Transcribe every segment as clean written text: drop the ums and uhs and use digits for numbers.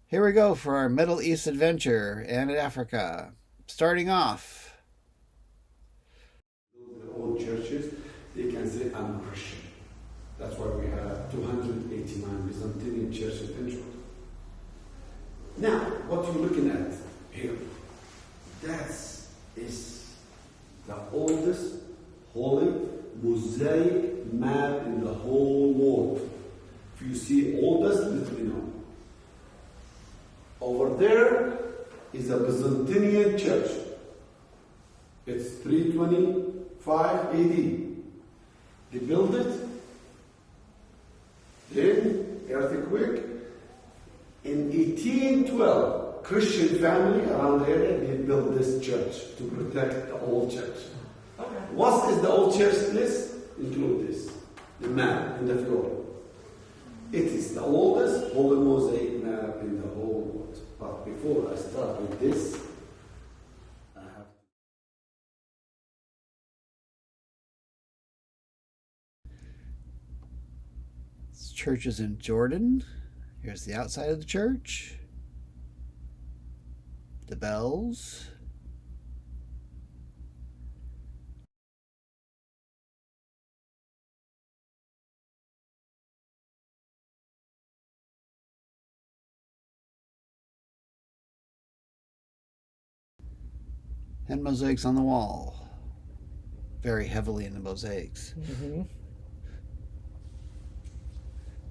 Here we go for our Middle East adventure and Africa. Starting off, The old churches, they can say, I'm Christian. That's why we have 289 Byzantine churches in Jordan. Now, what you're looking at here, that is the oldest holy mosaic map in the whole world. If you see oldest, let me know. Over there is a Byzantine church. It's 325 AD. They built it. Then, earthquake. In 1812, Christian family around the area, they built this church to protect the old church. Okay. What is the old church list? Include this, the map in the floor. It is the oldest holy mosaic map in the whole world. But before I start with this, I have this church is in Jordan. Here's the outside of the church. The bells. And mosaics on the wall. Very heavily in the mosaics. Mm-hmm.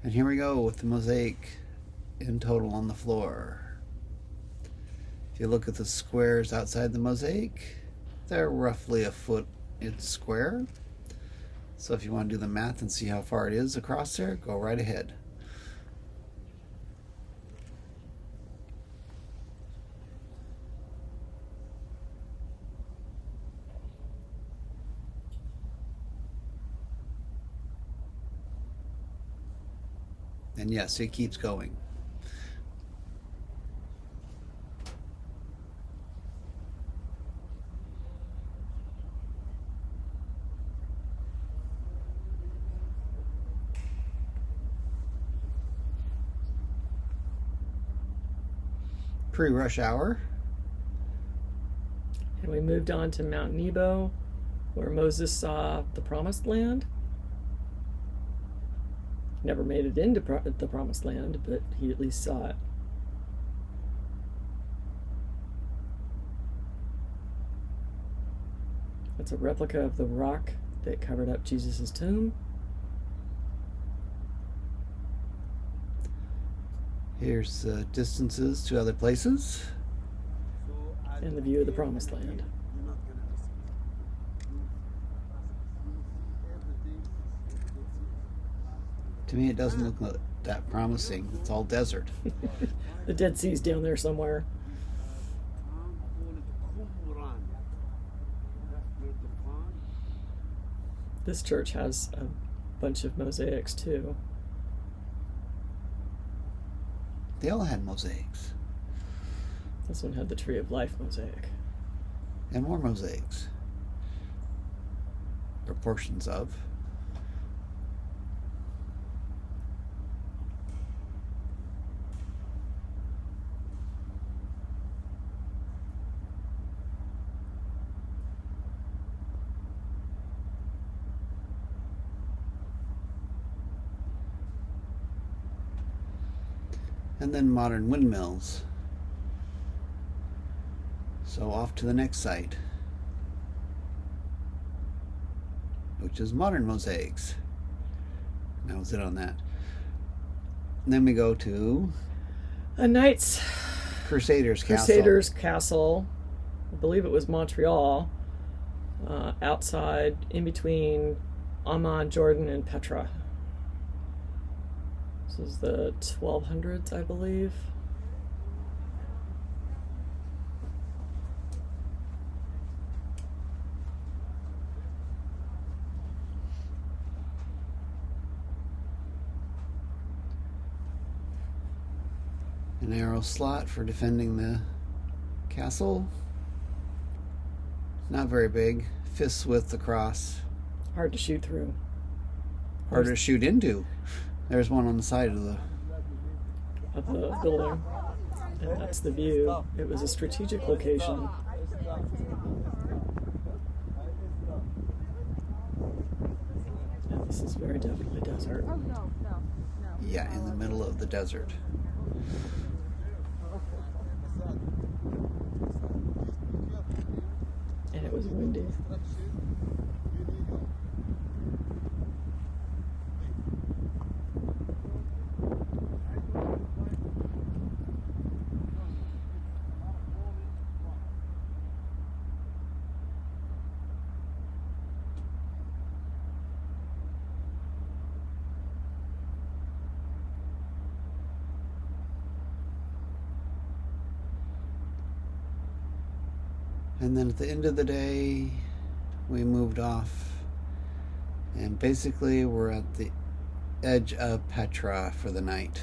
And here we go with the mosaic in total on the floor. If you look at the squares outside the mosaic, they're roughly a foot in square. So if you want to do the math and see how far it is across there, go right ahead. And yes, it keeps going. Pre-rush hour. And we moved on to Mount Nebo, where Moses saw the Promised Land. Never made it into the Promised Land, but he at least saw it. That's a replica of the rock that covered up Jesus' tomb. Here's distances to other places. And the view of the Promised Land. To me, it doesn't look that promising. It's all desert. The Dead Sea's down there somewhere. This church has a bunch of mosaics too. They all had mosaics. This one had the Tree of Life mosaic. And more mosaics. Or portions of. And then modern windmills. So off to the next site, which is modern mosaics. That was it on that. And then we go to A Knights Crusaders Castle. I believe it was Montreal. Outside, in between Amman, Jordan, and Petra. This is the 1200s, I believe. An arrow slot for defending the castle. Not very big. Fists width across. Hard to shoot through. Harder to shoot into. There's one on the side of the Of the building. And that's the view. It was a strategic location. And this is very definitely desert. Yeah, in the middle of the desert. And it was windy. And then at the end of the day, we moved off. And basically, we're at the edge of Petra for the night.